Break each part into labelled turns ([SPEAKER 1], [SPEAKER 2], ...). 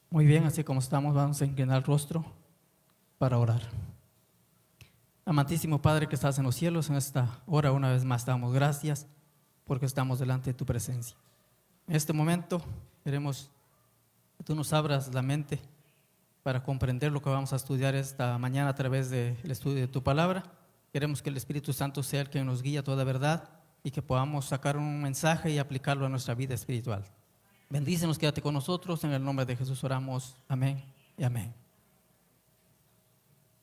[SPEAKER 1] Muy bien, así como estamos, vamos a inclinar el rostro para orar. Amantísimo Padre que estás en los cielos, en esta hora una vez más damos gracias porque estamos delante de tu presencia. En este momento queremos que tú nos abras la mente para comprender lo que vamos a estudiar esta mañana a través del estudio de tu palabra. Queremos que el Espíritu Santo sea el que nos guíe a toda verdad y que podamos sacar un mensaje y aplicarlo a nuestra vida espiritual. Bendícenos, quédate con nosotros, en el nombre de Jesús oramos, amén y amén.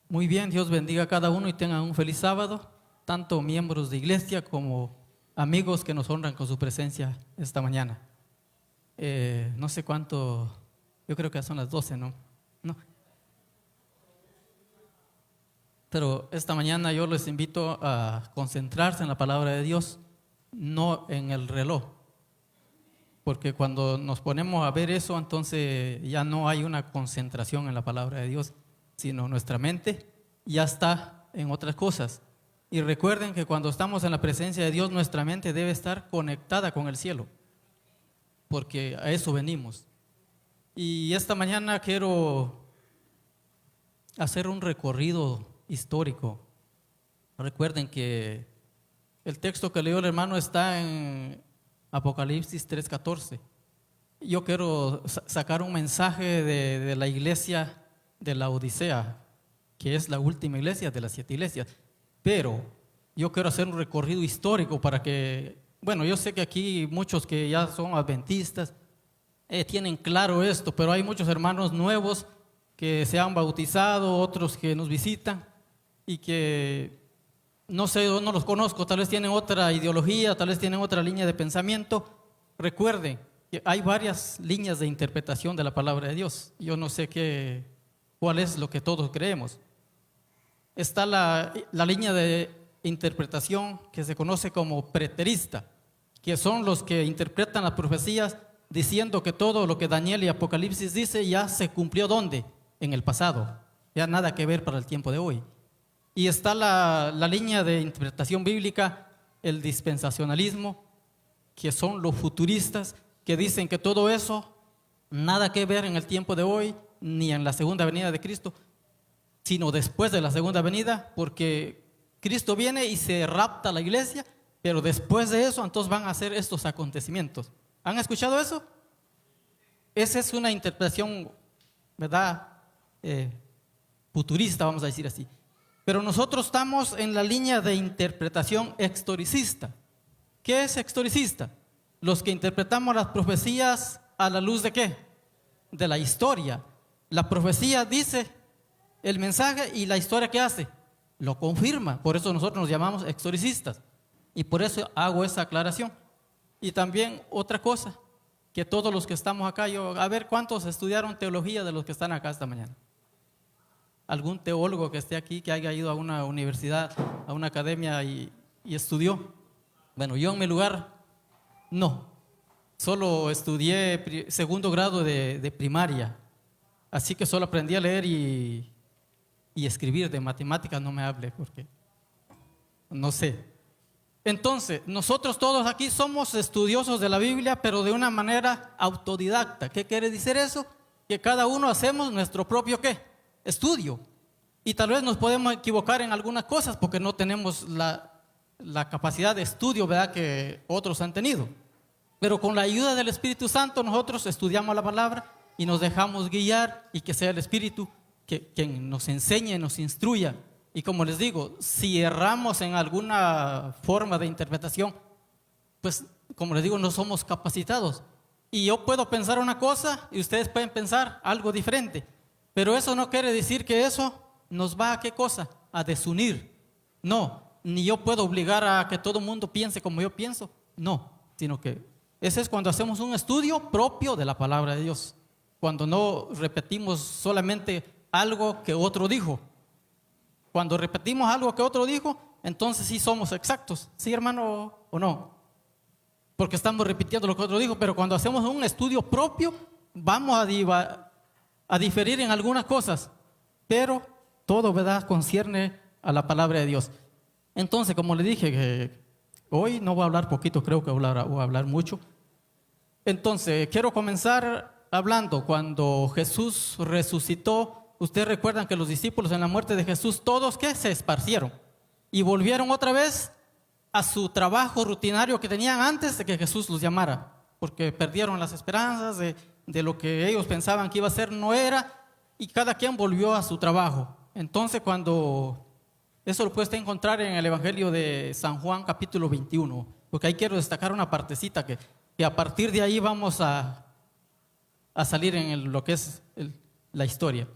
[SPEAKER 1] Muy bien, Dios bendiga a cada uno y tengan un feliz sábado, tanto miembros de iglesia como amigos que nos honran con su presencia esta mañana. No sé cuánto, yo creo que ya son las 12, ¿no? Pero esta mañana yo les invito a concentrarse en la palabra de Dios, no en el reloj. Porque cuando nos ponemos a ver eso, entonces ya no hay una concentración en la palabra de Dios, sino nuestra mente ya está en otras cosas. Y recuerden que cuando estamos en la presencia de Dios, nuestra mente debe estar conectada con el cielo, porque a eso venimos. Y esta mañana quiero hacer un recorrido histórico. Recuerden que el texto que leyó el hermano está en Apocalipsis 3:14. Yo quiero sacar un mensaje de la iglesia de la Odisea, que es la última iglesia de las 7 iglesias. Pero yo quiero hacer un recorrido histórico para que, bueno, yo sé que aquí muchos que ya son adventistas tienen claro esto, pero hay muchos hermanos nuevos que se han bautizado, otros que nos visitan y que no sé, no los conozco, tal vez tienen otra ideología, tal vez tienen otra línea de pensamiento. Recuerden que hay varias líneas de interpretación de la palabra de Dios. Yo no sé cuál es lo que todos creemos. Está la línea de interpretación que se conoce como preterista, que son los que interpretan las profecías diciendo que todo lo que Daniel y Apocalipsis dice ya se cumplió ¿dónde? En el pasado, ya nada que ver para el tiempo de hoy. Y está la línea de interpretación bíblica, el dispensacionalismo, que son los futuristas, que dicen que todo eso nada que ver en el tiempo de hoy, ni en la segunda venida de Cristo, sino después de la segunda venida, porque Cristo viene y se rapta a la iglesia, pero después de eso entonces van a hacer estos acontecimientos. ¿Han escuchado eso? Esa es una interpretación, ¿verdad? Futurista, vamos a decir así. Pero nosotros estamos en la línea de interpretación historicista. ¿Qué es historicista? Los que interpretamos las profecías a la luz de ¿qué? De la historia. La profecía dice el mensaje y la historia ¿qué hace? Lo confirma. Por eso nosotros nos llamamos historicistas. Y por eso hago esa aclaración. Y también otra cosa, que todos los que estamos acá, a ver cuántos estudiaron teología de los que están acá esta mañana. Algún teólogo que esté aquí, que haya ido a una universidad, a una academia y estudió. Bueno, yo en mi lugar, no. Solo estudié segundo grado de primaria. Así que solo aprendí a leer y escribir. De matemáticas no me hable porque no sé. Entonces, nosotros todos aquí somos estudiosos de la Biblia, pero de una manera autodidacta. ¿Qué quiere decir eso? Que cada uno hacemos nuestro propio ¿qué? Estudio, y tal vez nos podemos equivocar en algunas cosas porque no tenemos la capacidad de estudio, ¿verdad?, que otros han tenido, pero con la ayuda del Espíritu Santo nosotros estudiamos la palabra y nos dejamos guiar, y que sea el Espíritu quien nos enseñe, nos instruya. Y como les digo, si erramos en alguna forma de interpretación, pues como les digo, no somos capacitados, y yo puedo pensar una cosa y ustedes pueden pensar algo diferente. Pero eso no quiere decir que eso nos va a ¿qué cosa? A desunir. No, ni yo puedo obligar a que todo el mundo piense como yo pienso. No, sino que ese es cuando hacemos un estudio propio de la palabra de Dios. Cuando no repetimos solamente algo que otro dijo. Cuando repetimos algo que otro dijo, entonces sí somos exactos. ¿Sí, hermano, o no? Porque estamos repitiendo lo que otro dijo, pero cuando hacemos un estudio propio, vamos a diferir en algunas cosas, pero todo, ¿verdad?, concierne a la palabra de Dios. Entonces, como le dije, que hoy no voy a hablar poquito, creo que voy a hablar mucho. Entonces, quiero comenzar hablando, cuando Jesús resucitó, ustedes recuerdan que los discípulos en la muerte de Jesús, todos ¿qué? Se esparcieron y volvieron otra vez a su trabajo rutinario que tenían antes de que Jesús los llamara, porque perdieron las esperanzas de lo que ellos pensaban que iba a ser, no era, y cada quien volvió a su trabajo. Entonces eso lo puede encontrar en el Evangelio de San Juan capítulo 21, porque ahí quiero destacar una partecita que a partir de ahí vamos a salir en lo que es la historia.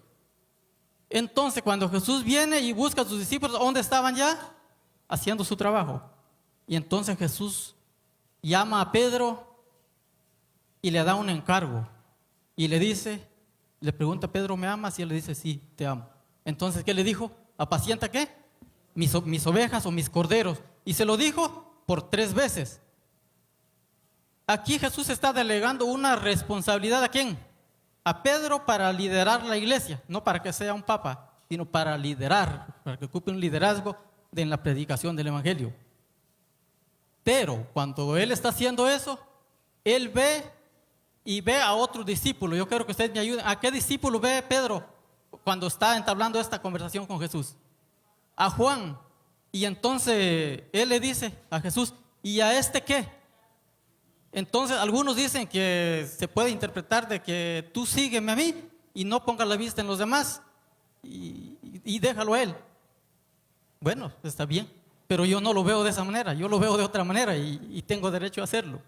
[SPEAKER 1] Entonces cuando Jesús viene y busca a sus discípulos, ¿dónde estaban ya? Haciendo su trabajo. Y entonces Jesús llama a Pedro y le da un encargo. Y le pregunta a Pedro, ¿me amas? Y él le dice, sí, te amo. Entonces, ¿qué le dijo? ¿Apacienta qué? Mis ovejas o mis corderos. Y se lo dijo por 3 veces. Aquí Jesús está delegando una responsabilidad ¿a quién? A Pedro para liderar la iglesia. No para que sea un papa, sino para liderar, para que ocupe un liderazgo en la predicación del Evangelio. Pero cuando él está haciendo eso, él ve a otro discípulo. Yo quiero que ustedes me ayuden. ¿A qué discípulo ve Pedro cuando está entablando esta conversación con Jesús? A Juan. Y entonces él le dice a Jesús, ¿y a este qué? Entonces algunos dicen que se puede interpretar de que tú sígueme a mí y no pongas la vista en los demás y déjalo a él. Bueno, está bien, pero yo no lo veo de esa manera, yo lo veo de otra manera y tengo derecho a hacerlo.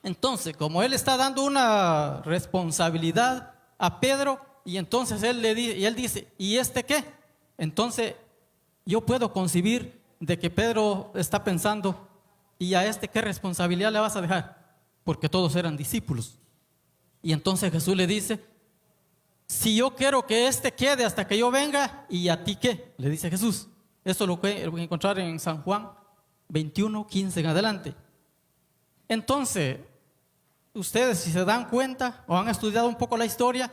[SPEAKER 1] Entonces, como él está dando una responsabilidad a Pedro, y entonces él dice, ¿y este qué? Entonces yo puedo concebir de que Pedro está pensando, ¿y a este qué responsabilidad le vas a dejar? Porque todos eran discípulos. Y entonces Jesús le dice, si yo quiero que este quede hasta que yo venga, ¿y a ti qué? Le dice Jesús. Eso lo voy a encontrar en San Juan 21, 15 en adelante. Entonces, ustedes si se dan cuenta o han estudiado un poco la historia,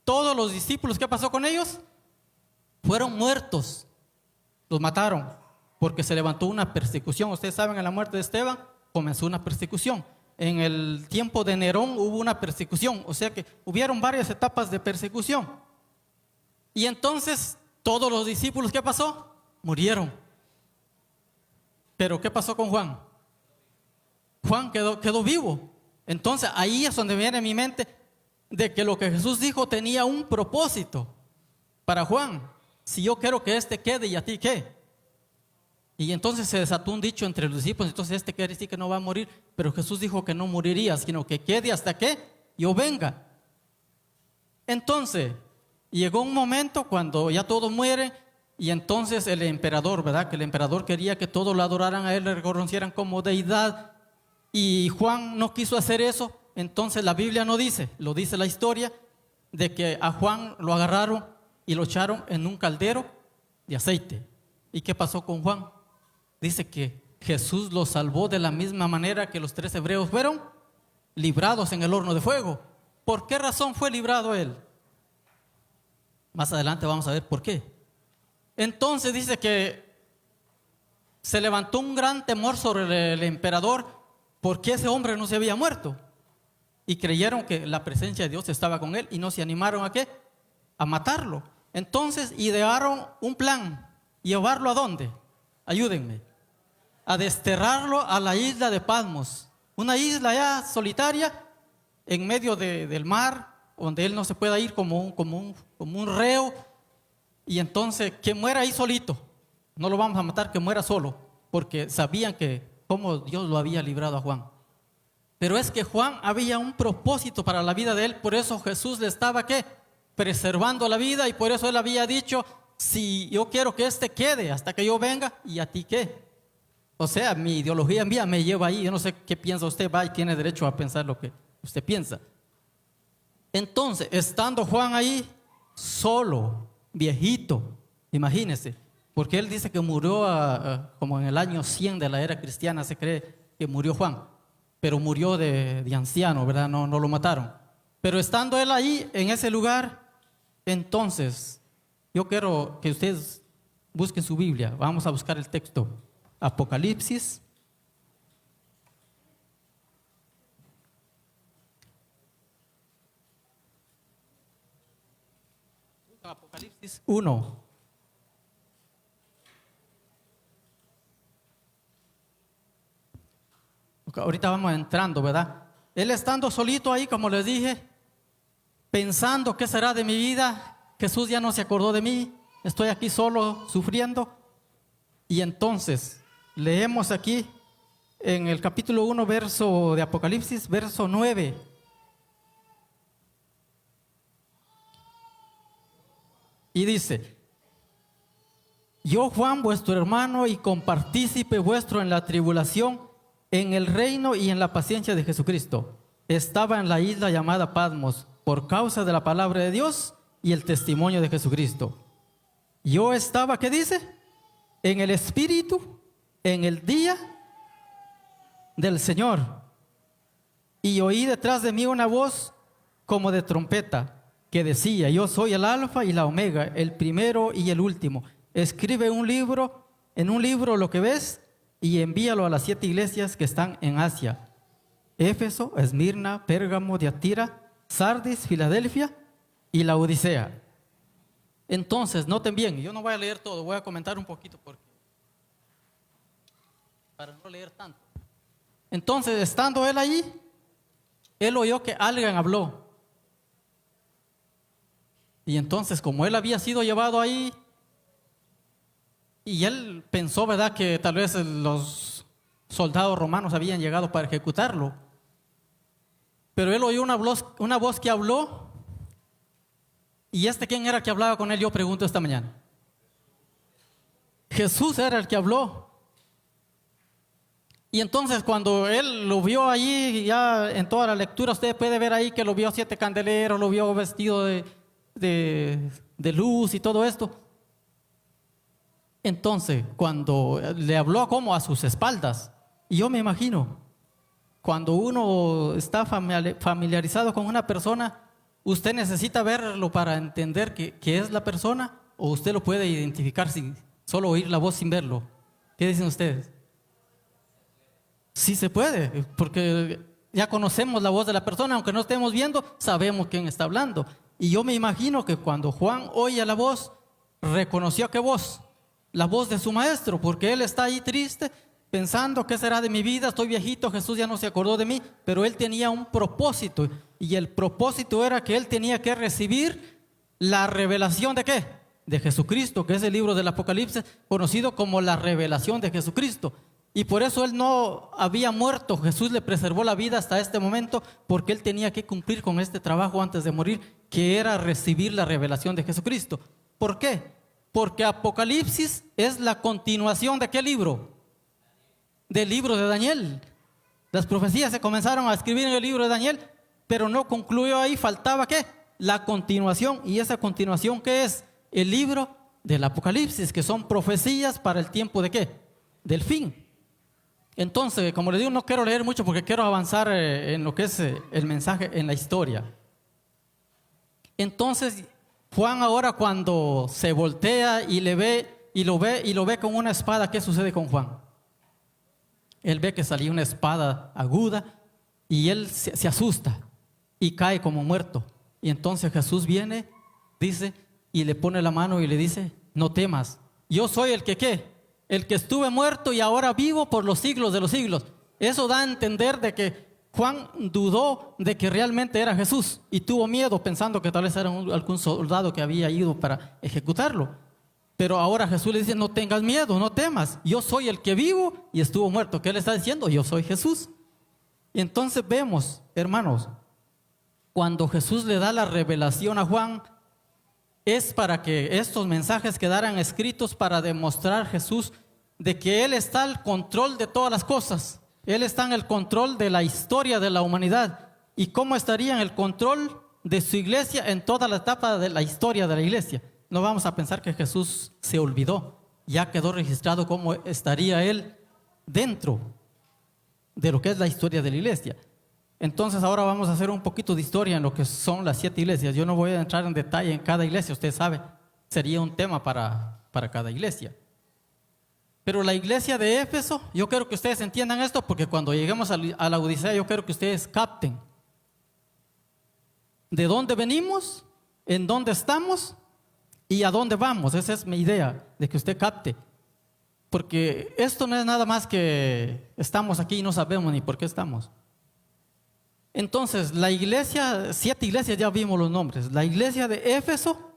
[SPEAKER 1] todos los discípulos, ¿qué pasó con ellos? Fueron muertos, los mataron, porque se levantó una persecución. Ustedes saben, en la muerte de Esteban comenzó una persecución. En el tiempo de Nerón hubo una persecución, o sea que hubieron varias etapas de persecución. Y entonces todos los discípulos, ¿qué pasó? Murieron. Pero ¿qué pasó con Juan? Juan quedó vivo. Entonces ahí es donde viene a mi mente de que lo que Jesús dijo tenía un propósito para Juan. Si yo quiero que este quede, ¿y a ti qué? Y entonces se desató un dicho entre los discípulos, entonces este quiere decir que no va a morir, pero Jesús dijo que no moriría, sino que quede hasta que yo venga. Entonces llegó un momento cuando ya todos mueren, y entonces el emperador, ¿verdad? Que el emperador quería que todos lo adoraran a él, le reconocieran como deidad, y Juan no quiso hacer eso. Entonces la Biblia no dice, lo dice la historia, de que a Juan lo agarraron y lo echaron en un caldero de aceite. ¿Y qué pasó con Juan? Dice que Jesús lo salvó de la misma manera que los 3 hebreos fueron librados en el horno de fuego. ¿Por qué razón fue librado él? Más adelante vamos a ver por qué. Entonces dice que se levantó un gran temor sobre el emperador, porque ese hombre no se había muerto. Y creyeron que la presencia de Dios estaba con él y no se animaron ¿a qué? A matarlo. Entonces idearon un plan. ¿Llevarlo a dónde? Ayúdenme. A desterrarlo a la isla de Patmos, una isla ya solitaria en medio del mar, donde él no se pueda ir como un reo, y entonces que muera ahí solito. No lo vamos a matar, que muera solo, porque sabían que cómo Dios lo había librado a Juan. Pero es que Juan había un propósito para la vida de él, por eso Jesús le estaba ¿qué? Preservando la vida, y por eso él había dicho, si yo quiero que este quede hasta que yo venga, ¿y a ti qué? O sea, mi ideología mía me lleva ahí. Yo no sé qué piensa usted, va, y tiene derecho a pensar lo que usted piensa. Entonces, estando Juan ahí, solo, viejito, imagínese, porque él dice que murió como en el año 100 de la era cristiana, se cree que murió Juan, pero murió de anciano, ¿verdad? No lo mataron. Pero estando él ahí, en ese lugar, entonces, yo quiero que ustedes busquen su Biblia. Vamos a buscar el texto. Apocalipsis. Apocalipsis 1. Ahorita vamos entrando, ¿verdad? Él estando solito ahí, como les dije, pensando qué será de mi vida. Jesús ya no se acordó de mí, estoy aquí solo sufriendo. Y entonces leemos aquí en el capítulo 1, verso de Apocalipsis, verso 9. Y dice: yo, Juan, vuestro hermano y compartícipe vuestro en la tribulación, en el reino y en la paciencia de Jesucristo, estaba en la isla llamada Patmos por causa de la palabra de Dios y el testimonio de Jesucristo. Yo estaba, ¿qué dice? En el Espíritu, en el día del Señor, y oí detrás de mí una voz como de trompeta que decía: yo soy el Alfa y la Omega, el primero y el último. Escribe en un libro lo que ves y envíalo a las 7 iglesias que están en Asia: Éfeso, Esmirna, Pérgamo, Tiatira, Sardis, Filadelfia y la Odisea. Entonces, noten bien, yo no voy a leer todo, voy a comentar un poquito para no leer tanto. Entonces, estando él allí, él oyó que alguien habló. Y entonces, como él había sido llevado ahí, y él pensó, ¿verdad?, que tal vez los soldados romanos habían llegado para ejecutarlo. Pero él oyó una voz que habló. ¿Y quién era el que hablaba con él? Yo pregunto esta mañana. Jesús era el que habló. Y entonces cuando él lo vio allí, ya en toda la lectura usted puede ver ahí que lo vio 7 candeleros, lo vio vestido de luz y todo esto. Entonces, cuando le habló como a sus espaldas, y yo me imagino, cuando uno está familiarizado con una persona, usted necesita verlo para entender que es la persona, o usted lo puede identificar sin solo oír la voz sin verlo. ¿Qué dicen ustedes? Sí se puede, porque ya conocemos la voz de la persona, aunque no estemos viendo, sabemos quién está hablando. Y yo me imagino que cuando Juan oye la voz, reconoció qué voz, la voz de su maestro, porque él está ahí triste, pensando qué será de mi vida, estoy viejito, Jesús ya no se acordó de mí, pero él tenía un propósito, y el propósito era que él tenía que recibir la revelación de ¿qué? De Jesucristo, que es el libro del Apocalipsis, conocido como la revelación de Jesucristo. Y por eso él no había muerto, Jesús le preservó la vida hasta este momento, porque él tenía que cumplir con este trabajo antes de morir, que era recibir la revelación de Jesucristo. ¿Por qué? Porque Apocalipsis es la continuación ¿de qué libro? Del libro de Daniel. Las profecías se comenzaron a escribir en el libro de Daniel, pero no concluyó ahí, faltaba ¿qué? La continuación. ¿Y esa continuación qué es? El libro del Apocalipsis, que son profecías para el tiempo ¿de qué? Del fin. Entonces, como les digo, no quiero leer mucho porque quiero avanzar en lo que es el mensaje en la historia. Entonces, Juan ahora cuando se voltea y lo ve con una espada, ¿qué sucede con Juan? Él ve que salía una espada aguda y él se asusta y cae como muerto. Y entonces Jesús viene, dice, y le pone la mano y le dice: no temas, yo soy el que ¿qué? El que estuve muerto y ahora vivo por los siglos de los siglos. Eso da a entender de que Juan dudó de que realmente era Jesús y tuvo miedo pensando que tal vez era algún soldado que había ido para ejecutarlo. Pero ahora Jesús le dice: no tengas miedo, no temas, yo soy el que vivo y estuvo muerto. ¿Qué le está diciendo? Yo soy Jesús. Y entonces vemos, hermanos, cuando Jesús le da la revelación a Juan, es para que estos mensajes quedaran escritos para demostrar Jesús de que Él está al control de todas las cosas. Él está en el control de la historia de la humanidad. ¿Y cómo estaría en el control de su iglesia en toda la etapa de la historia de la iglesia? No vamos a pensar que Jesús se olvidó. Ya quedó registrado cómo estaría Él dentro de lo que es la historia de la iglesia. Entonces ahora vamos a hacer un poquito de historia en lo que son las 7 iglesias. Yo no voy a entrar en detalle en cada iglesia, usted sabe, sería un tema para cada iglesia. Pero la iglesia de Éfeso, yo quiero que ustedes entiendan esto, porque cuando lleguemos a la Odisea yo quiero que ustedes capten de dónde venimos, en dónde estamos ¿Y a dónde vamos? Esa es mi idea, de que usted capte. Porque esto no es nada más que estamos aquí y no sabemos ni por qué estamos. Entonces, la iglesia, 7 iglesias, ya vimos los nombres. La iglesia de Éfeso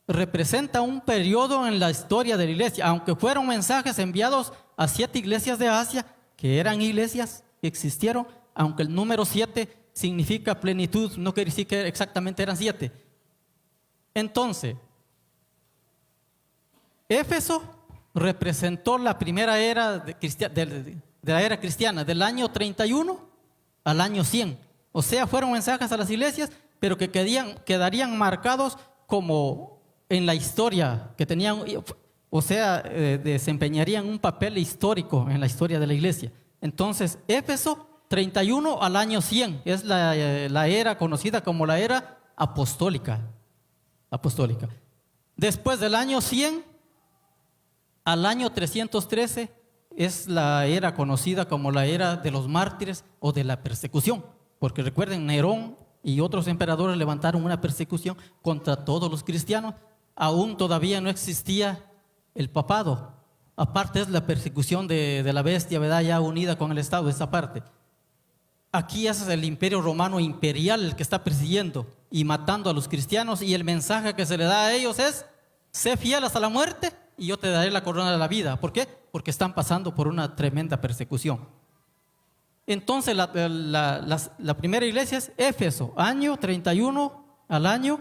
[SPEAKER 1] representa un periodo en la historia de la iglesia, aunque fueron mensajes enviados a 7 iglesias de Asia, que eran iglesias que existieron, aunque el número 7 significa plenitud, no quiere decir que exactamente eran 7. Entonces, Éfeso representó la primera era de la era cristiana, del año 31 al año 100. O sea, fueron mensajes a las iglesias, pero que quedarían marcados como en la historia, que tenían, o sea, desempeñarían un papel histórico en la historia de la iglesia. Entonces, Éfeso 31 al año 100 es la era conocida como la era apostólica. Después del año 100 al año 313 es la era conocida como la era de los mártires o de la persecución, porque recuerden, Nerón y otros emperadores levantaron una persecución contra todos los cristianos. Aún todavía no existía el papado. Aparte es la persecución de la bestia, ¿verdad? Ya unida con el Estado, esa parte. Aquí es el imperio romano imperial el que está persiguiendo y matando a los cristianos, y el mensaje que se le da a ellos es: sé fiel hasta la muerte y yo te daré la corona de la vida. ¿Por qué? Porque están pasando por una tremenda persecución. Entonces la primera iglesia es Éfeso, año 31 al año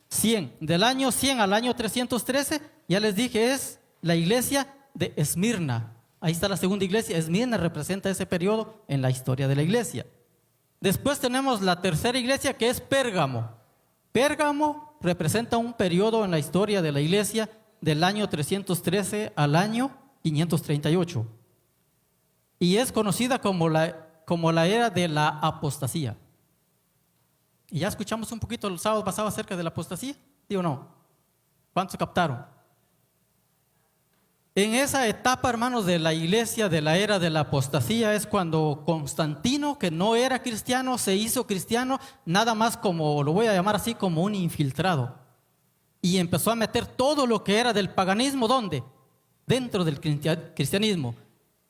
[SPEAKER 1] 100. Del año 100 al año 313, ya les dije, es la iglesia de Esmirna. Ahí está la segunda iglesia. Esmirna representa ese periodo en la historia de la iglesia. Después tenemos la tercera iglesia, que es Pérgamo. Pérgamo representa un periodo en la historia de la iglesia del año 313 al año 538. Y es conocida como la era de la apostasía. Y ya escuchamos un poquito el sábado pasado acerca de la apostasía, ¿sí o no? ¿Cuántos captaron? En esa etapa, hermanos, de la iglesia, de la era de la apostasía, es cuando Constantino, que no era cristiano, se hizo cristiano, nada más como, lo voy a llamar así, como un infiltrado. Y empezó a meter todo lo que era del paganismo, ¿dónde? Dentro del cristianismo.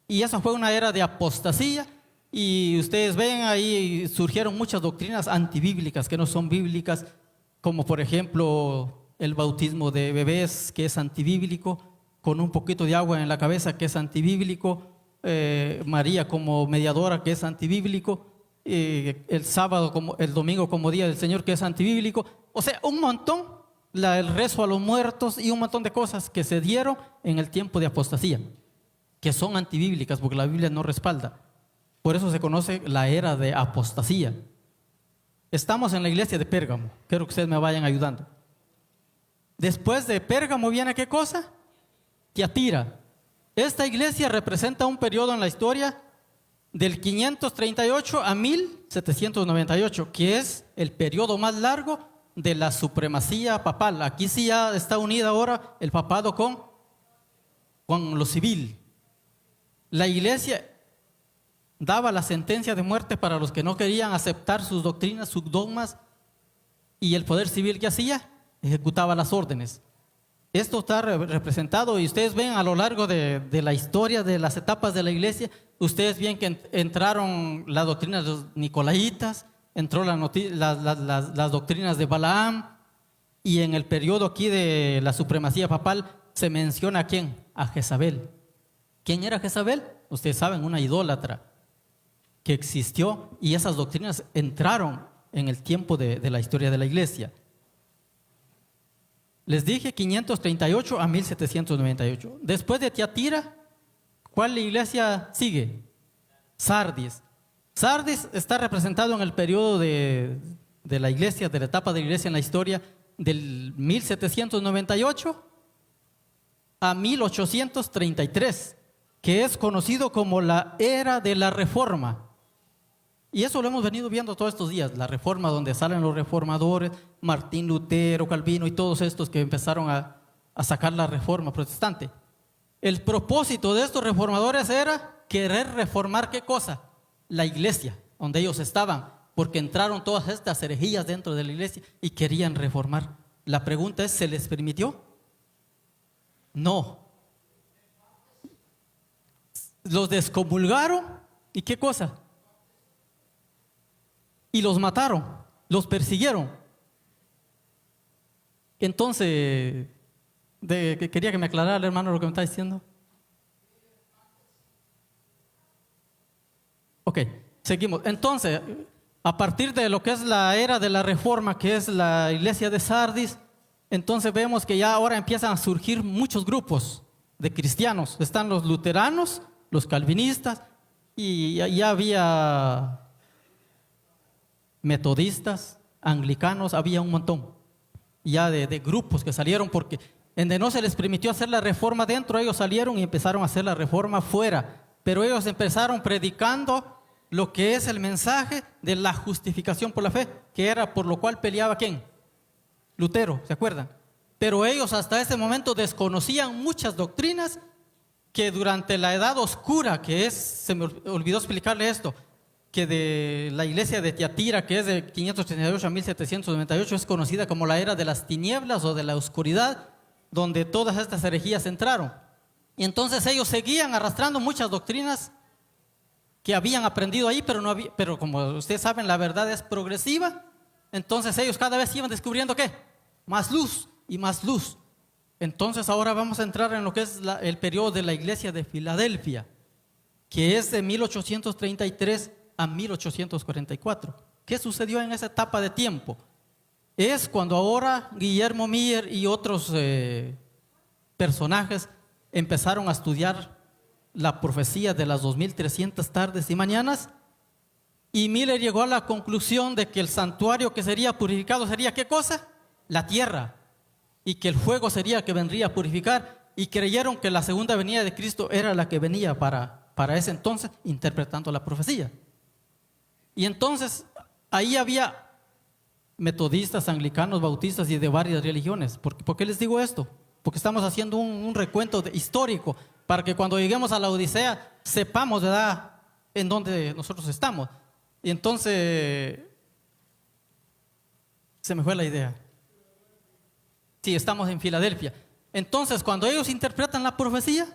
[SPEAKER 1] Y esa fue una era de apostasía. Y ustedes ven ahí, surgieron muchas doctrinas antibíblicas que no son bíblicas, como por ejemplo el bautismo de bebés, que es antibíblico, con un poquito de agua en la cabeza, que es antibíblico, María como mediadora, que es antibíblico, el sábado, el domingo como día del Señor, que es antibíblico. O sea, un montón, el rezo a los muertos y un montón de cosas que se dieron en el tiempo de apostasía, que son antibíblicas porque la Biblia no respalda. Por eso se conoce la era de apostasía. Estamos en la iglesia de Pérgamo. Quiero que ustedes me vayan ayudando. Después de Pérgamo viene ¿qué cosa? Tiatira. Esta iglesia representa un periodo en la historia del 538 a 1798, que es el periodo más largo de la supremacía papal. Aquí sí ya está unida ahora el papado con lo civil. La iglesia daba la sentencia de muerte para los que no querían aceptar sus doctrinas, sus dogmas, y el poder civil que hacía, ejecutaba las órdenes. Esto está representado, y ustedes ven a lo largo de la historia, de las etapas de la iglesia, ustedes ven que entraron las doctrinas de los nicolaitas, entró las doctrinas de Balaam, y en el periodo aquí de la supremacía papal se menciona ¿a quién? A Jezabel. ¿Quién era Jezabel? Ustedes saben, una idólatra que existió, y esas doctrinas entraron en el tiempo de la historia de la iglesia. Les dije 538 a 1798. Después de Tiatira, ¿cuál iglesia sigue? Sardis. Sardis está representado en el periodo de la iglesia, de la etapa de la iglesia en la historia, del 1798 a 1833, que es conocido como la era de la Reforma. Y eso lo hemos venido viendo todos estos días, la Reforma, donde salen los reformadores, Martín Lutero, Calvino y todos estos que empezaron a sacar la Reforma protestante. El propósito de estos reformadores era querer reformar ¿qué cosa? La iglesia, donde ellos estaban, porque entraron todas estas herejías dentro de la iglesia y querían reformar. La pregunta es, ¿se les permitió? No. Los descomulgaron. ¿Y qué cosa? Y los mataron, los persiguieron. Entonces, quería que me aclarara el hermano lo que me está diciendo. Ok, seguimos. Entonces, a partir de lo que es la era de la Reforma, que es la iglesia de Sardis, entonces vemos que ya ahora empiezan a surgir muchos grupos de cristianos. Están los luteranos, los calvinistas, y ya había metodistas, anglicanos, había un montón ya de grupos que salieron, porque donde no se les permitió hacer la reforma dentro, ellos salieron y empezaron a hacer la reforma fuera. Pero ellos empezaron predicando lo que es el mensaje de la justificación por la fe, que era por lo cual peleaba ¿quién? Lutero, ¿se acuerdan? Pero ellos hasta ese momento desconocían muchas doctrinas que durante la Edad Oscura, que es, se me olvidó explicarle esto, que de la iglesia de Tiatira, que es de 538 a 1798, es conocida como la era de las tinieblas o de la oscuridad, donde todas estas herejías entraron. Y entonces ellos seguían arrastrando muchas doctrinas que habían aprendido ahí, pero como ustedes saben, la verdad es progresiva. Entonces ellos cada vez iban descubriendo ¿qué? Más luz y más luz. Entonces ahora vamos a entrar en lo que es el periodo de la iglesia de Filadelfia, que es de 1833 a 1844. ¿Qué sucedió en esa etapa de tiempo? Es cuando ahora Guillermo Miller y otros personajes empezaron a estudiar la profecía de las 2300 tardes y mañanas, y Miller llegó a la conclusión de que el santuario que sería purificado sería ¿qué cosa? La tierra, y que el fuego sería el que vendría a purificar, y creyeron que la segunda venida de Cristo era la que venía para ese entonces, interpretando la profecía. Y entonces ahí había metodistas, anglicanos, bautistas y de varias religiones. ¿Por qué les digo esto? Porque estamos haciendo un recuento histórico para que cuando lleguemos a la Odisea sepamos, ¿verdad?, en dónde nosotros estamos. Y entonces se me fue la idea. Sí, estamos en Filadelfia. Entonces cuando ellos interpretan la profecía,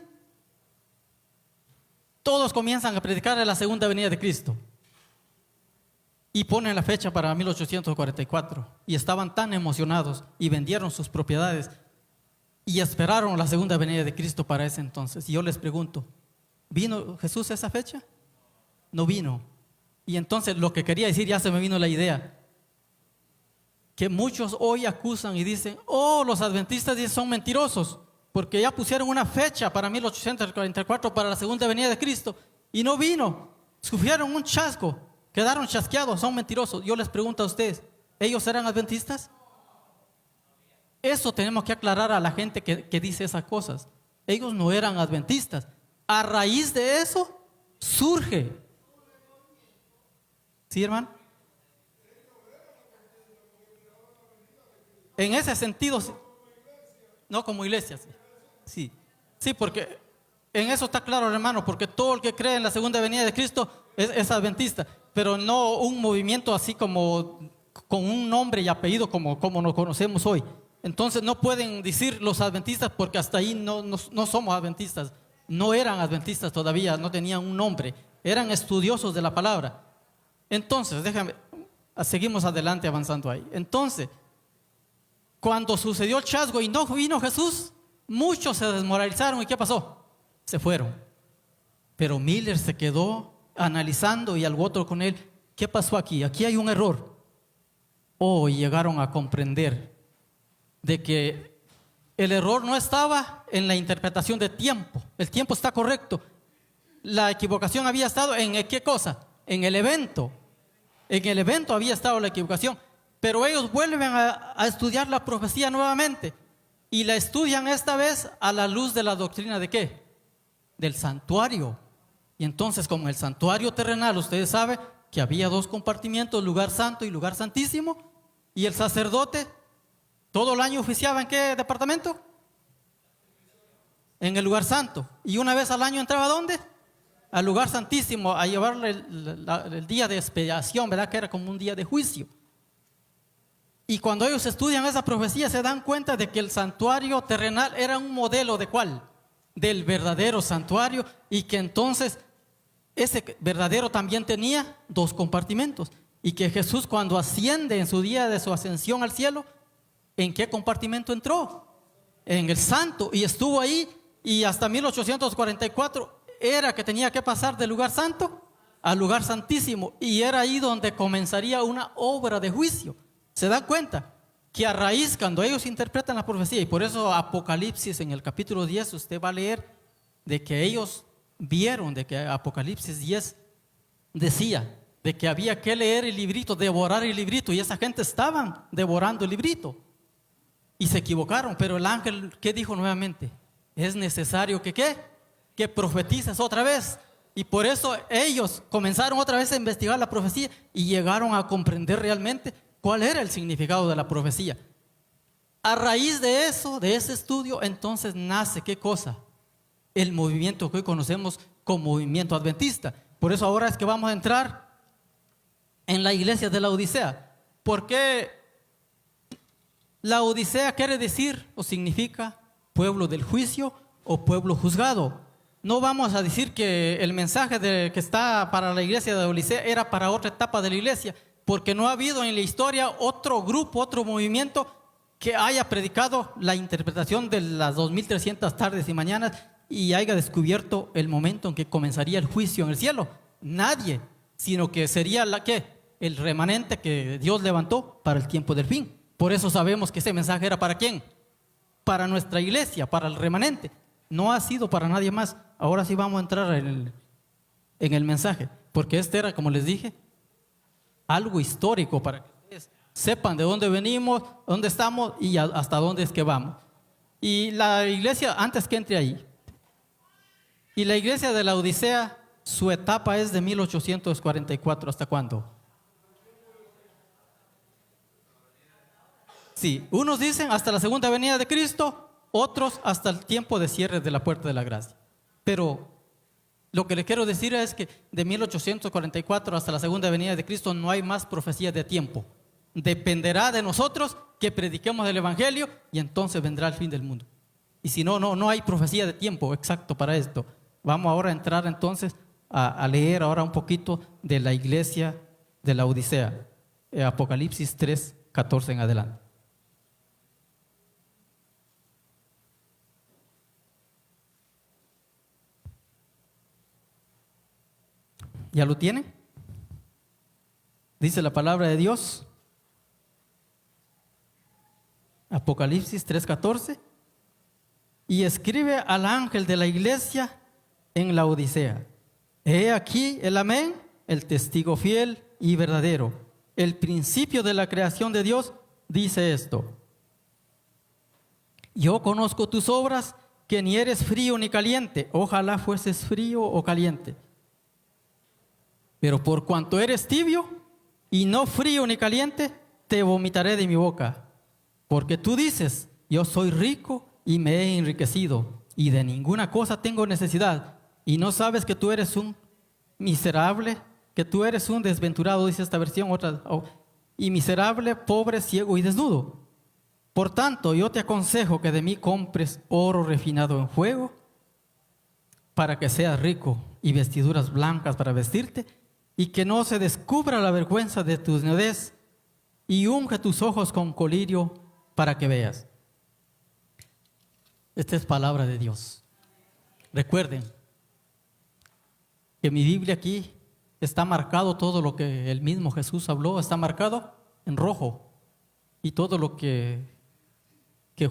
[SPEAKER 1] todos comienzan a predicar de la segunda venida de Cristo. Y ponen la fecha para 1844. Y estaban tan emocionados y vendieron sus propiedades y esperaron la segunda venida de Cristo para ese entonces. Y yo les pregunto, ¿vino Jesús a esa fecha? No vino. Y entonces lo que quería decir, ya se me vino la idea, que muchos hoy acusan y dicen, oh, los adventistas son mentirosos, porque ya pusieron una fecha para 1844 para la segunda venida de Cristo y no vino. Sufrieron un chasco, quedaron chasqueados, son mentirosos. Yo les pregunto a ustedes, ¿ellos eran adventistas? Eso tenemos que aclarar a la gente que dice esas cosas. Ellos no eran adventistas. A raíz de eso surge. ¿Sí, hermano? En ese sentido, no como iglesia. Sí, sí, porque en eso está claro, hermano, porque todo el que cree en la segunda venida de Cristo es adventista, pero no un movimiento así como con un nombre y apellido como nos conocemos hoy. Entonces no pueden decir los adventistas porque hasta ahí no somos adventistas. No eran adventistas todavía, no tenían un nombre, eran estudiosos de la palabra. Entonces, seguimos adelante avanzando ahí. Entonces, cuando sucedió el chasco y no vino Jesús, muchos se desmoralizaron. ¿Y qué pasó? Se fueron. Pero Miller se quedó analizando y algo otro con él. ¿Qué pasó aquí? Aquí hay un error. Y llegaron a comprender de que el error no estaba en la interpretación de tiempo. El tiempo está correcto. La equivocación había estado en ¿qué cosa? En el evento. En el evento había estado la equivocación. Pero ellos vuelven a estudiar la profecía nuevamente y la estudian esta vez a la luz de la doctrina ¿de qué? Del santuario. Y entonces, como el santuario terrenal, ustedes saben que había dos compartimientos, lugar santo y lugar santísimo, y el sacerdote todo el año oficiaba ¿en qué departamento? En el lugar santo. Y una vez al año entraba ¿a dónde? Al lugar santísimo, a llevarle el día de expiación, ¿verdad? Que era como un día de juicio. Y cuando ellos estudian esa profecía se dan cuenta de que el santuario terrenal era un modelo ¿de cuál? Del verdadero santuario, y que entonces ese verdadero también tenía 2 compartimentos, y que Jesús cuando asciende en su día de su ascensión al cielo, ¿en qué compartimento entró? En el santo, y estuvo ahí, y hasta 1844 era que tenía que pasar del lugar santo al lugar santísimo, y era ahí donde comenzaría una obra de juicio. ¿Se dan cuenta? Que a raíz, cuando ellos interpretan la profecía, y por eso Apocalipsis en el capítulo 10 usted va a leer de que ellos vieron, de que Apocalipsis 10 decía de que había que leer el librito, devorar el librito, y esa gente estaban devorando el librito y se equivocaron. Pero el ángel, ¿qué dijo nuevamente? Es necesario que ¿qué? Que profetices otra vez. Y por eso ellos comenzaron otra vez a investigar la profecía y llegaron a comprender realmente cuál era el significado de la profecía. A raíz de eso, de ese estudio, entonces nace ¿qué cosa? El movimiento que hoy conocemos como movimiento adventista. Por eso ahora es que vamos a entrar en la iglesia de la Odisea. Porque la Odisea quiere decir o significa pueblo del juicio o pueblo juzgado. No vamos a decir que el mensaje que está para la iglesia de la Odisea era para otra etapa de la iglesia, porque no ha habido en la historia otro grupo, otro movimiento que haya predicado la interpretación de las 2300 tardes y mañanas y haya descubierto el momento en que comenzaría el juicio en el cielo. Nadie, sino que sería el remanente que Dios levantó para el tiempo del fin. Por eso sabemos que ese mensaje era ¿para quién? Para nuestra iglesia, para el remanente. No ha sido para nadie más. Ahora sí vamos a entrar en el mensaje, porque este era, como les dije, algo histórico para que ustedes sepan de dónde venimos, dónde estamos y hasta dónde es que vamos. Y la iglesia, antes que entre ahí, y la iglesia de la Odisea, su etapa es de 1844, ¿hasta cuándo? Sí, unos dicen hasta la segunda venida de Cristo, otros hasta el tiempo de cierre de la puerta de la gracia. Pero lo que le quiero decir es que de 1844 hasta la segunda venida de Cristo no hay más profecía de tiempo. Dependerá de nosotros que prediquemos el evangelio y entonces vendrá el fin del mundo. Y si no, no hay profecía de tiempo exacto para esto. Vamos ahora a entrar entonces a leer ahora un poquito de la iglesia de la Odisea. Apocalipsis 3, 14 en adelante. ¿Ya lo tienen? Dice la palabra de Dios. Apocalipsis 3:14. Y escribe al ángel de la iglesia en la Odisea. He aquí el amén, el testigo fiel y verdadero, el principio de la creación de Dios, dice esto. Yo conozco tus obras, que ni eres frío ni caliente. Ojalá fueses frío o caliente. Pero por cuanto eres tibio y no frío ni caliente, te vomitaré de mi boca. Porque tú dices, yo soy rico y me he enriquecido, y de ninguna cosa tengo necesidad, y no sabes que tú eres un miserable, que tú eres un desventurado, dice esta versión, otra, y miserable, pobre, ciego y desnudo. Por tanto, yo te aconsejo que de mí compres oro refinado en fuego, para que seas rico, y vestiduras blancas para vestirte, y que no se descubra la vergüenza de tu desnudez, y unge tus ojos con colirio para que veas. Esta es palabra de Dios. Recuerden que mi Biblia aquí está marcado todo lo que el mismo Jesús habló, está marcado en rojo, y todo lo que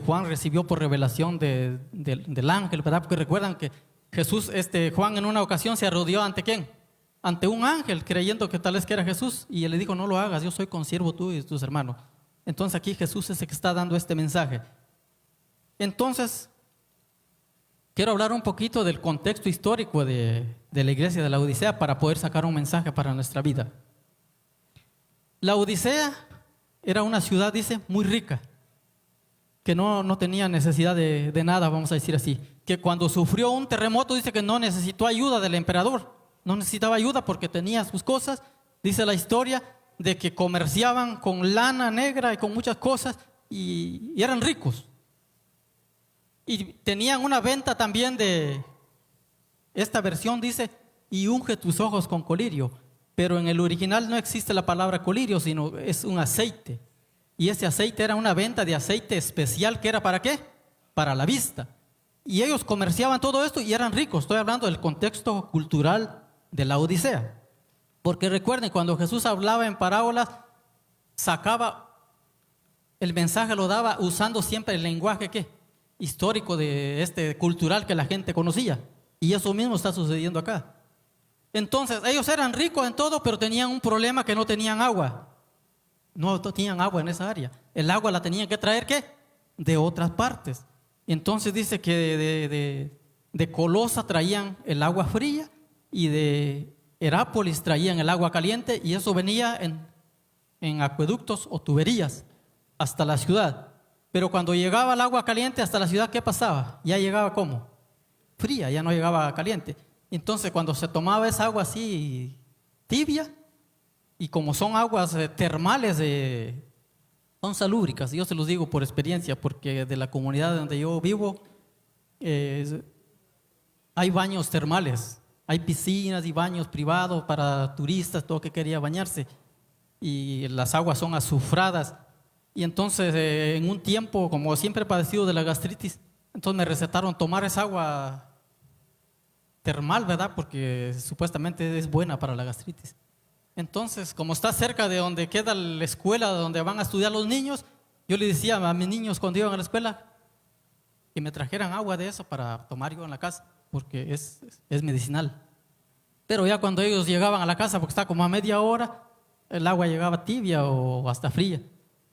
[SPEAKER 1] Juan recibió por revelación del ángel, ¿verdad? Porque recuerdan que Jesús, Juan en una ocasión se arrodilló ante ¿quién? Ante un ángel, creyendo que tal vez que era Jesús, y él le dijo, no lo hagas, yo soy consiervo tú y tus hermanos. Entonces aquí Jesús es el que está dando este mensaje. Entonces, quiero hablar un poquito del contexto histórico de la iglesia de la Odisea para poder sacar un mensaje para nuestra vida. La Odisea era una ciudad, dice, muy rica, que no tenía necesidad de nada, vamos a decir así. Que cuando sufrió un terremoto, dice que no necesitó ayuda del emperador. No necesitaba ayuda porque tenía sus cosas, dice la historia, de que comerciaban con lana negra y con muchas cosas y eran ricos. Y tenían una venta también de, esta versión dice, y unge tus ojos con colirio. Pero en el original no existe la palabra colirio, sino es un aceite. Y ese aceite era una venta de aceite especial que era ¿para qué? Para la vista. Y ellos comerciaban todo esto y eran ricos. Estoy hablando del contexto cultural de la Odisea. Porque recuerden, cuando Jesús hablaba en parábolas, sacaba el mensaje, lo daba usando siempre el lenguaje ¿qué? Histórico de cultural que la gente conocía. Y eso mismo está sucediendo acá. Entonces, ellos eran ricos en todo, pero tenían un problema, que no tenían agua. No tenían agua en esa área. El agua la tenían que traer ¿qué? De otras partes. Entonces dice que de Colosa traían el agua fría y de Herápolis traían el agua caliente, y eso venía en acueductos o tuberías hasta la ciudad. Pero cuando llegaba el agua caliente hasta la ciudad, ¿qué pasaba? Ya llegaba ¿cómo? Fría, ya no llegaba caliente. Entonces cuando se tomaba esa agua así tibia, y como son aguas termales, son salúbricas, yo se los digo por experiencia, porque de la comunidad donde yo vivo hay baños termales, hay piscinas y baños privados para turistas, todo que quería bañarse, y las aguas son azufradas. Y entonces en un tiempo, como siempre he padecido de la gastritis, entonces me recetaron tomar esa agua termal, ¿verdad? Porque supuestamente es buena para la gastritis. Entonces, como está cerca de donde queda la escuela donde van a estudiar los niños, yo le decía a mis niños cuando iban a la escuela que me trajeran agua de eso para tomar yo en la casa, porque es medicinal. Pero ya cuando ellos llegaban a la casa, porque está como a media hora, el agua llegaba tibia o hasta fría.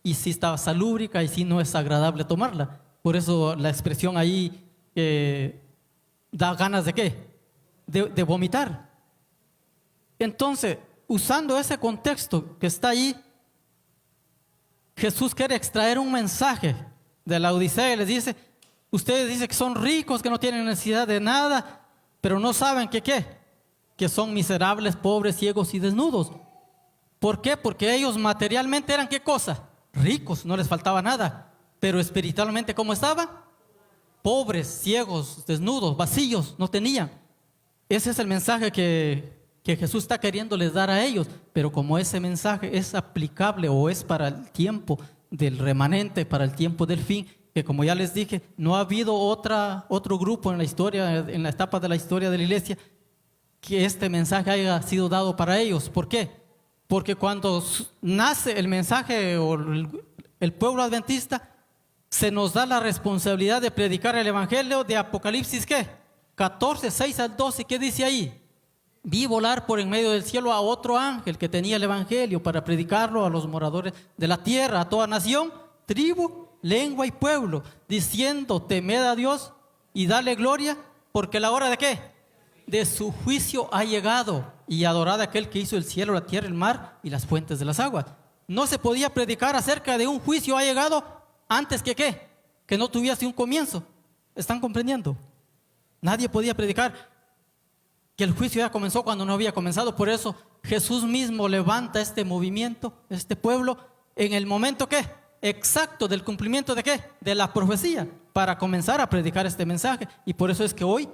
[SPEAKER 1] Y sí estaba salúbrica y sí no es agradable tomarla. Por eso la expresión ahí da ganas de ¿qué? De vomitar. Entonces, usando ese contexto que está ahí, Jesús quiere extraer un mensaje de la Odisea y les dice: ustedes dicen que son ricos, que no tienen necesidad de nada, pero no saben que ¿qué? Que son miserables, pobres, ciegos y desnudos. ¿Por qué? Porque ellos materialmente eran ¿qué cosa? Ricos, no les faltaba nada, pero espiritualmente ¿cómo estaban? Pobres, ciegos, desnudos, vacíos, no tenían. Ese es el mensaje que Jesús está queriéndoles dar a ellos, pero como ese mensaje es aplicable o es para el tiempo del remanente, para el tiempo del fin, que como ya les dije, no ha habido otro grupo en la historia, en la etapa de la historia de la iglesia, que este mensaje haya sido dado para ellos. ¿Por qué? Porque cuando nace el mensaje o el pueblo adventista, se nos da la responsabilidad de predicar el evangelio de Apocalipsis ¿qué? 14, 6 al 12, ¿qué dice ahí? Vi volar por en medio del cielo a otro ángel que tenía el evangelio para predicarlo a los moradores de la tierra, a toda nación, tribu, lengua y pueblo, diciendo: temed a Dios y dale gloria, porque la hora de ¿qué? De su juicio ha llegado, y adorad a aquel que hizo el cielo, la tierra, el mar y las fuentes de las aguas. No se podía predicar acerca de un juicio ha llegado antes que ¿qué? Que no tuviese un comienzo. ¿Están comprendiendo? Nadie podía predicar que el juicio ya comenzó cuando no había comenzado. Por eso Jesús mismo levanta este movimiento, este pueblo, en el momento ¿qué? Exacto del cumplimiento de ¿qué? De la profecía, para comenzar a predicar este mensaje. Y por eso es que hoy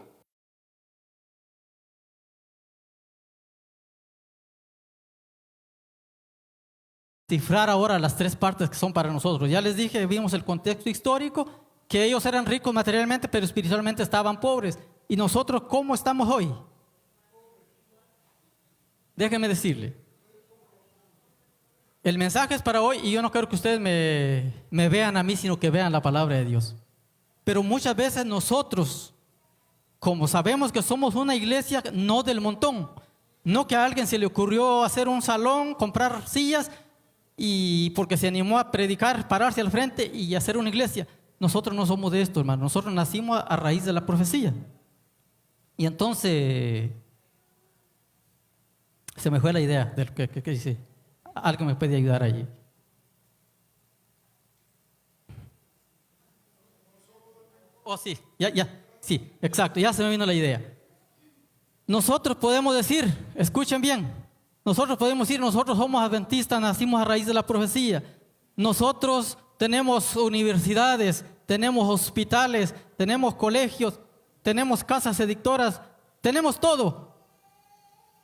[SPEAKER 1] cifrar ahora las tres partes que son para nosotros. Ya les dije, vimos el contexto histórico, que ellos eran ricos materialmente, pero espiritualmente estaban pobres. ¿Y nosotros cómo estamos hoy? Déjenme decirle, el mensaje es para hoy, y yo no quiero que ustedes me vean a mí, sino que vean la palabra de Dios. Pero muchas veces nosotros, como sabemos que somos una iglesia no del montón, no que a alguien se le ocurrió hacer un salón, comprar sillas, y porque se animó a predicar, pararse al frente y hacer una iglesia. Nosotros no somos de esto, hermano. Nosotros nacimos a raíz de la profecía. Y entonces se me fue la idea de lo que dice. Alguien me puede ayudar allí. Oh, sí, sí, exacto, ya se me vino la idea. Nosotros podemos decir, escuchen bien, Nosotros podemos decir, nosotros somos adventistas, nacimos a raíz de la profecía. Nosotros tenemos universidades, tenemos hospitales, tenemos colegios, tenemos casas edictoras, tenemos todo.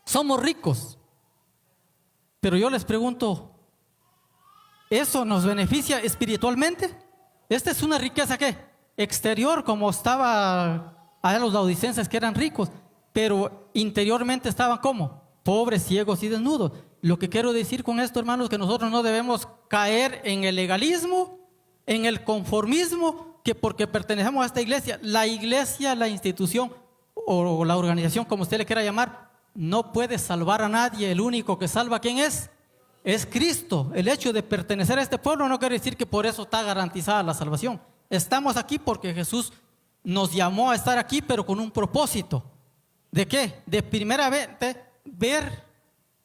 [SPEAKER 1] Somos ricos. Pero yo les pregunto, ¿eso nos beneficia espiritualmente? Esta es una riqueza, ¿qué? Exterior, como estaba a los laodicenses que eran ricos, pero interiormente estaban ¿cómo? Pobres, ciegos y desnudos. Lo que quiero decir con esto, hermanos, es que nosotros no debemos caer en el legalismo, en el conformismo, que porque pertenecemos a esta iglesia, la institución o la organización, como usted le quiera llamar, no puede salvar a nadie. El único que salva, ¿quién es? Es Cristo. El hecho de pertenecer a este pueblo no quiere decir que por eso está garantizada la salvación. Estamos aquí porque Jesús nos llamó a estar aquí, pero con un propósito. ¿De qué? De primeramente ver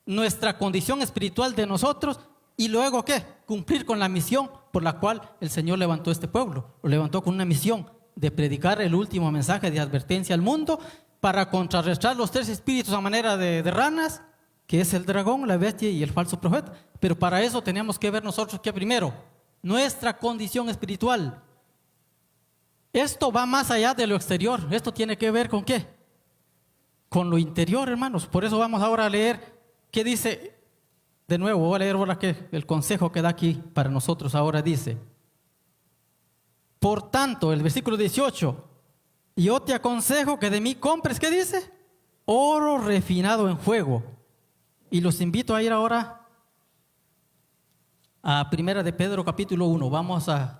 [SPEAKER 1] nuestra condición espiritual de nosotros y luego ¿qué? Cumplir con la misión por la cual el Señor levantó este pueblo. Lo levantó con una misión de predicar el último mensaje de advertencia al mundo para contrarrestar los tres espíritus a manera de ranas, que es el dragón, la bestia y el falso profeta. Pero para eso tenemos que ver nosotros que primero, nuestra condición espiritual. Esto va más allá de lo exterior. Esto tiene que ver ¿con qué? Con lo interior, hermanos. Por eso vamos ahora a leer qué dice. De nuevo, voy a leer ahora que el consejo que da aquí para nosotros ahora dice: por tanto, el versículo 18, yo te aconsejo que de mí compres, ¿qué dice? Oro refinado en fuego. Y los invito a ir ahora a Primera de Pedro capítulo 1. Vamos a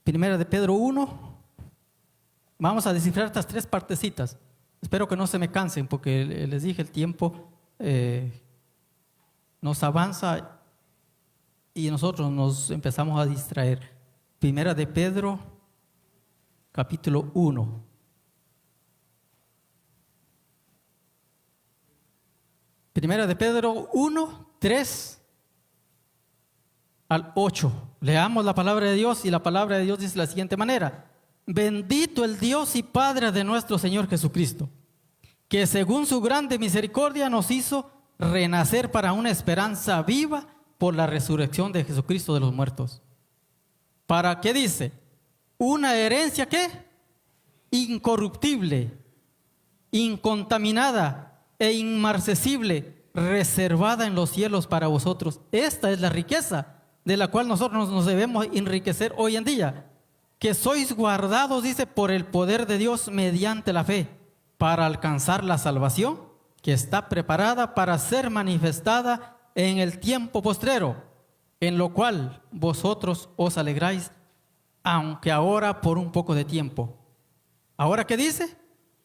[SPEAKER 1] Primera de Pedro 1. Vamos a descifrar estas tres partecitas. Espero que no se me cansen porque les dije el tiempo nos avanza y nosotros nos empezamos a distraer. Primera de Pedro capítulo 1. Primera de Pedro 1, 3 al 8. Leamos la palabra de Dios y la palabra de Dios dice de la siguiente manera: bendito el Dios y Padre de nuestro Señor Jesucristo, que según su grande misericordia nos hizo renacer para una esperanza viva por la resurrección de Jesucristo de los muertos. ¿Para qué dice? Una herencia ¿qué? Incorruptible, incontaminada e inmarcesible, reservada en los cielos para vosotros. Esta es la riqueza de la cual nosotros nos debemos enriquecer hoy en día, que sois guardados, dice, por el poder de Dios mediante la fe, para alcanzar la salvación que está preparada para ser manifestada en el tiempo postrero, en lo cual vosotros os alegráis, aunque ahora por un poco de tiempo. ¿Ahora qué dice?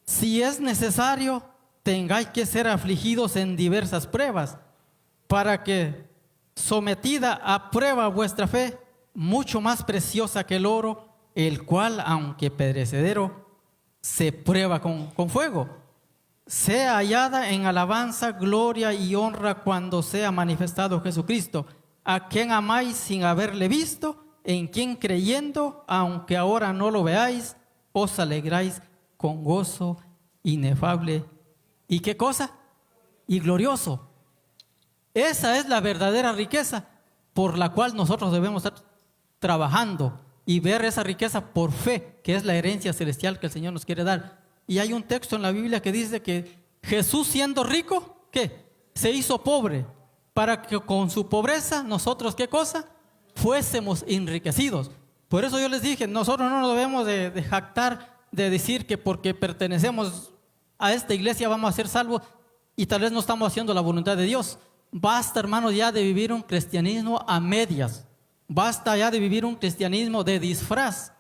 [SPEAKER 1] Si es necesario, tengáis que ser afligidos en diversas pruebas, para que, sometida a prueba vuestra fe, mucho más preciosa que el oro, el cual, aunque perecedero, se prueba con fuego, sea hallada en alabanza, gloria y honra cuando sea manifestado Jesucristo, a quien amáis sin haberle visto, en quien creyendo, aunque ahora no lo veáis, os alegráis con gozo inefable. ¿Y qué cosa? Y glorioso. Esa es la verdadera riqueza por la cual nosotros debemos estar trabajando y ver esa riqueza por fe, que es la herencia celestial que el Señor nos quiere dar. Y hay un texto en la Biblia que dice que Jesús, siendo rico, ¿qué? Se hizo pobre para que con su pobreza nosotros, ¿qué cosa? Fuésemos enriquecidos. Por eso yo les dije, nosotros no nos debemos de jactar de decir que porque pertenecemos a esta iglesia vamos a ser salvos y tal vez no estamos haciendo la voluntad de Dios. Basta, hermanos, ya de vivir un cristianismo a medias. Basta ya de vivir un cristianismo de disfraz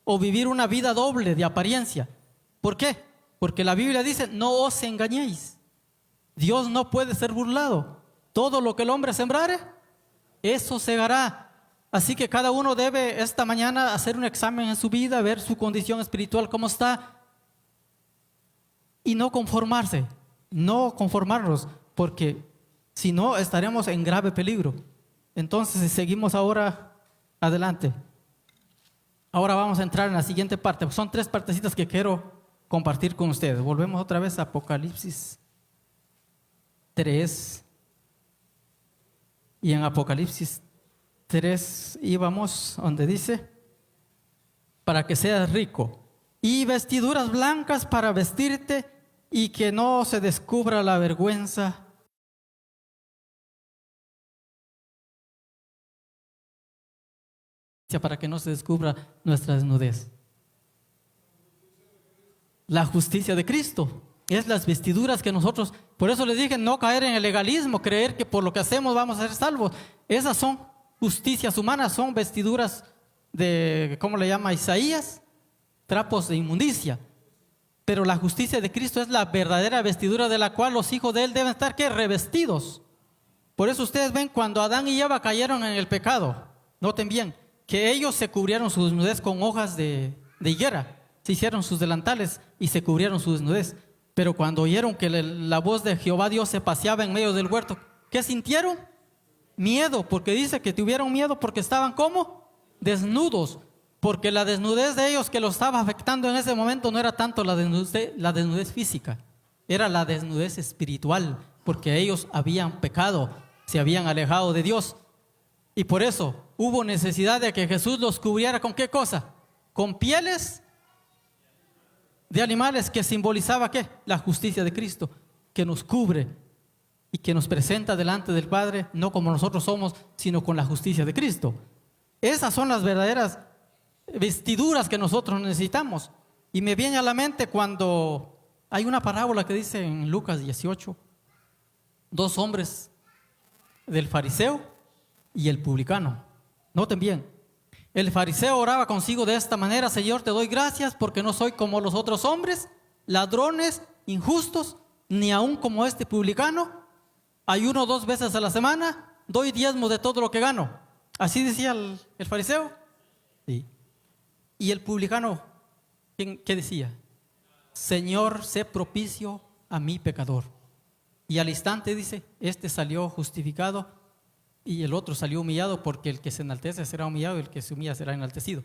[SPEAKER 1] o vivir una vida doble de apariencia. ¿Por qué? Porque la Biblia dice, no os engañéis. Dios no puede ser burlado. Todo lo que el hombre sembrare, eso segará. Así que cada uno debe esta mañana hacer un examen en su vida, ver su condición espiritual, cómo está, y no conformarse, no conformarnos, porque si no estaremos en grave peligro. Entonces seguimos ahora adelante. Ahora vamos a entrar en la siguiente parte. Son tres partecitas que quiero compartir con ustedes. Volvemos otra vez a Apocalipsis 3. Y en Apocalipsis 3 íbamos donde dice, para que seas rico, y vestiduras blancas para vestirte, y que no se descubra la vergüenza para que no se descubra nuestra desnudez. La justicia de Cristo es las vestiduras que nosotros, por eso les dije, no caer en el legalismo, creer que por lo que hacemos vamos a ser salvos. Esas son justicias humanas, son vestiduras de, ¿cómo le llama Isaías? Trapos de inmundicia. Pero la justicia de Cristo es la verdadera vestidura de la cual los hijos de Él deben estar, ¿qué? Revestidos. Por eso ustedes ven cuando Adán y Eva cayeron en el pecado, noten bien, que ellos se cubrieron su desnudez con hojas de higuera, se hicieron sus delantales y se cubrieron su desnudez. Pero cuando oyeron que la voz de Jehová Dios se paseaba en medio del huerto, ¿qué sintieron? Miedo, porque dice que tuvieron miedo porque estaban ¿cómo? Desnudos. Porque la desnudez de ellos que los estaba afectando en ese momento no era tanto la desnudez física, era la desnudez espiritual, porque ellos habían pecado, se habían alejado de Dios. Y por eso hubo necesidad de que Jesús los cubriera ¿con qué cosa? Con pieles de animales, que simbolizaba ¿qué? La justicia de Cristo, que nos cubre y que nos presenta delante del Padre, no como nosotros somos, sino con la justicia de Cristo. Esas son las verdaderas vestiduras que nosotros necesitamos. Y me viene a la mente cuando hay una parábola que dice en Lucas 18, dos hombres, del fariseo y el publicano. Noten bien, el fariseo oraba consigo de esta manera: Señor, te doy gracias porque no soy como los otros hombres, ladrones, injustos, ni aun como este publicano. Ayuno 2 veces a la semana, doy diezmo de todo lo que gano. Así decía el fariseo. Sí. Y el publicano, ¿qué decía? Señor, sé propicio a mi pecador. Y al instante dice, este salió justificado y el otro salió humillado, porque el que se enaltece será humillado y el que se humilla será enaltecido.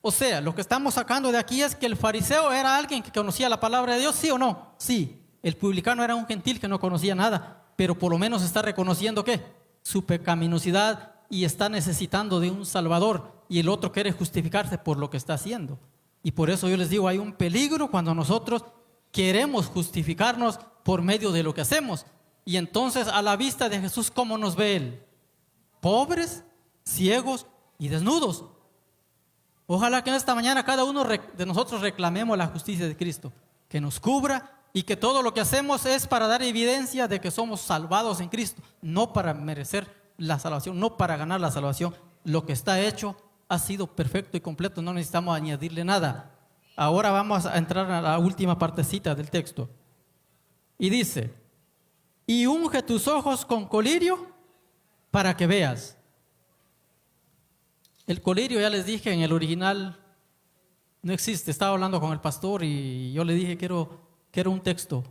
[SPEAKER 1] O sea, lo que estamos sacando de aquí es que el fariseo era alguien que conocía la palabra de Dios, ¿sí o no? Sí. El publicano era un gentil que no conocía nada, pero por lo menos está reconociendo ¿qué? Su pecaminosidad y está necesitando de un Salvador, y el otro quiere justificarse por lo que está haciendo. Y por eso yo les digo, hay un peligro cuando nosotros queremos justificarnos por medio de lo que hacemos. Y entonces a la vista de Jesús, ¿cómo nos ve Él? Pobres, ciegos y desnudos. Ojalá que en esta mañana cada uno de nosotros reclamemos la justicia de Cristo, que nos cubra, y que todo lo que hacemos es para dar evidencia de que somos salvados en Cristo, no para merecer la salvación, no para ganar la salvación. Lo que está hecho ha sido perfecto y completo, no necesitamos añadirle nada. Ahora vamos a entrar a la última partecita del texto. Y dice, y unge tus ojos con colirio para que veas. El colirio, ya les dije, en el original no existe. Estaba hablando con el pastor y yo le dije, quiero un texto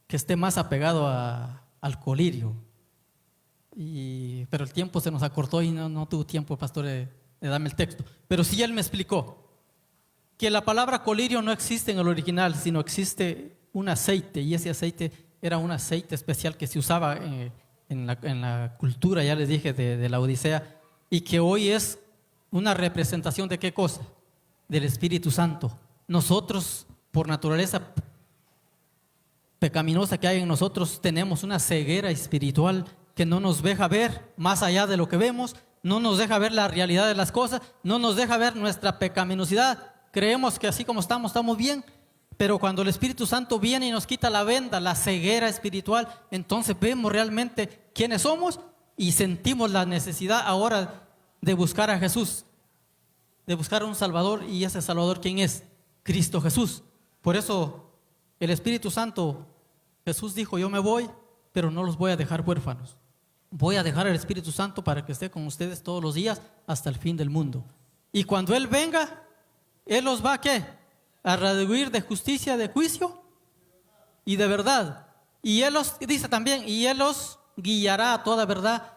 [SPEAKER 1] que esté más apegado al colirio. Pero el tiempo se nos acortó y no tuvo tiempo, pastor, de darme el texto. Pero sí él me explicó que la palabra colirio no existe en el original, sino existe un aceite, y ese aceite era un aceite especial que se usaba en la cultura, ya les dije, de la Odisea, y que hoy es una representación de ¿qué cosa? Del Espíritu Santo. Nosotros, por naturaleza pecaminosa que hay en nosotros, tenemos una ceguera espiritual que no nos deja ver más allá de lo que vemos, no nos deja ver la realidad de las cosas, no nos deja ver nuestra pecaminosidad. Creemos que así como estamos bien, pero cuando el Espíritu Santo viene y nos quita la venda, la ceguera espiritual, entonces vemos realmente quiénes somos y sentimos la necesidad ahora de buscar a Jesús, de buscar a un Salvador. Y ese Salvador, ¿quién es? Cristo Jesús. Por eso el Espíritu Santo, Jesús dijo, yo me voy, pero no los voy a dejar huérfanos. Voy a dejar al Espíritu Santo para que esté con ustedes todos los días hasta el fin del mundo. Y cuando Él venga, Él los va ¿a qué? A redarguir de justicia, de juicio y de verdad. Y Él los, dice también, y Él los guiará a toda verdad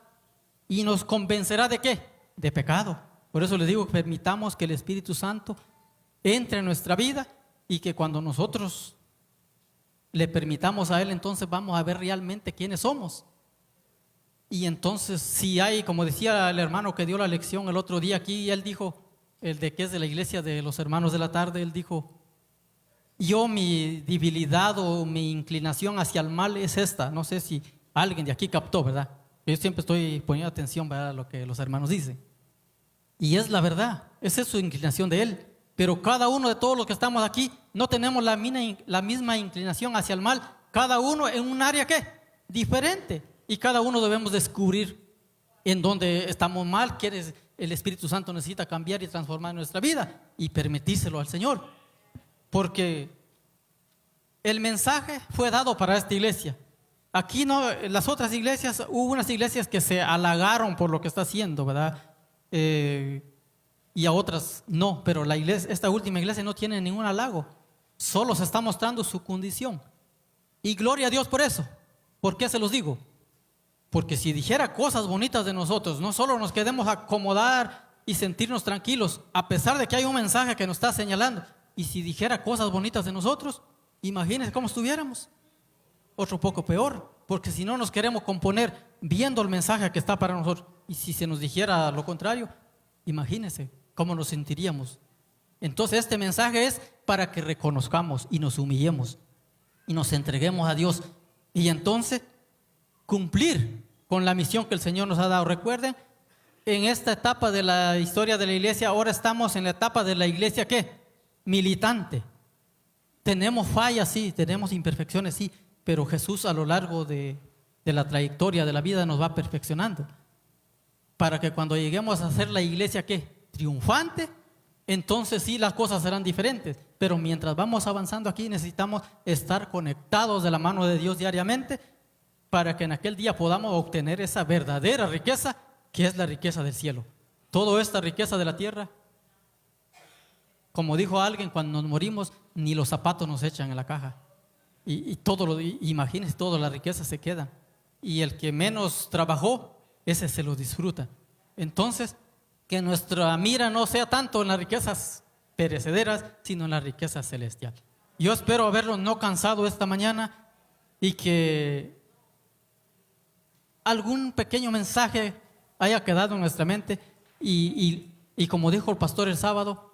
[SPEAKER 1] y nos convencerá ¿de qué? De pecado. Por eso les digo, permitamos que el Espíritu Santo entre en nuestra vida y que cuando nosotros le permitamos a Él, entonces vamos a ver realmente quiénes somos. Y entonces si hay, como decía el hermano que dio la lección el otro día aquí, él dijo, el de que es de la iglesia de los hermanos de la tarde, él dijo, yo mi debilidad o mi inclinación hacia el mal es esta. No sé si alguien de aquí captó, ¿verdad? Yo siempre estoy poniendo atención, ¿verdad?, a lo que los hermanos dicen. Y es la verdad, esa es su inclinación de él. Pero cada uno de todos los que estamos aquí no tenemos la misma inclinación hacia el mal. Cada uno en un área ¿qué? Diferente. Y cada uno debemos descubrir en dónde estamos mal, qué el Espíritu Santo necesita cambiar y transformar nuestra vida y permitírselo al Señor. Porque el mensaje fue dado para esta iglesia. Aquí no, en las otras iglesias, hubo unas iglesias que se halagaron por lo que está haciendo, ¿verdad? Y a otras no, pero la iglesia, esta última iglesia no tiene ningún halago, solo se está mostrando su condición. Y gloria a Dios por eso. ¿Por qué se los digo? Porque si dijera cosas bonitas de nosotros, no solo nos quedemos a acomodar y sentirnos tranquilos, a pesar de que hay un mensaje que nos está señalando, y si dijera cosas bonitas de nosotros, imagínense cómo estuviéramos. Otro poco peor, porque si no nos queremos componer viendo el mensaje que está para nosotros, y si se nos dijera lo contrario, imagínense cómo nos sentiríamos. Entonces este mensaje es para que reconozcamos y nos humillemos y nos entreguemos a Dios, y entonces cumplir con la misión que el Señor nos ha dado. Recuerden, en esta etapa de la historia de la iglesia, ahora estamos en la etapa de la iglesia ¿qué? Militante. Tenemos fallas, sí, tenemos imperfecciones, sí, pero Jesús a lo largo de la trayectoria de la vida nos va perfeccionando para que cuando lleguemos a ser la iglesia ¿qué? Triunfante, entonces sí las cosas serán diferentes. Pero mientras vamos avanzando aquí necesitamos estar conectados de la mano de Dios diariamente para que en aquel día podamos obtener esa verdadera riqueza que es la riqueza del cielo. Toda esta riqueza de la tierra, como dijo alguien, cuando nos morimos ni los zapatos nos echan en la caja. Y imagínense, toda la riqueza se queda. Y el que menos trabajó, ese se lo disfruta. Entonces, que nuestra mira no sea tanto en las riquezas perecederas, sino en la riqueza celestial. Yo espero haberlos no cansado esta mañana y que algún pequeño mensaje haya quedado en nuestra mente y como dijo el pastor el sábado,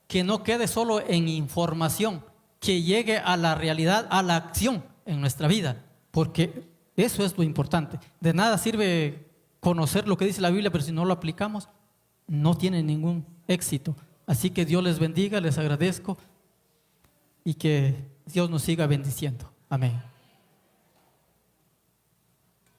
[SPEAKER 1] que no quede solo en información, que llegue a la realidad, a la acción en nuestra vida, porque eso es lo importante. De nada sirve conocer lo que dice la Biblia, pero si no lo aplicamos, no tiene ningún éxito. Así que Dios les bendiga, les agradezco y que Dios nos siga bendiciendo. Amén.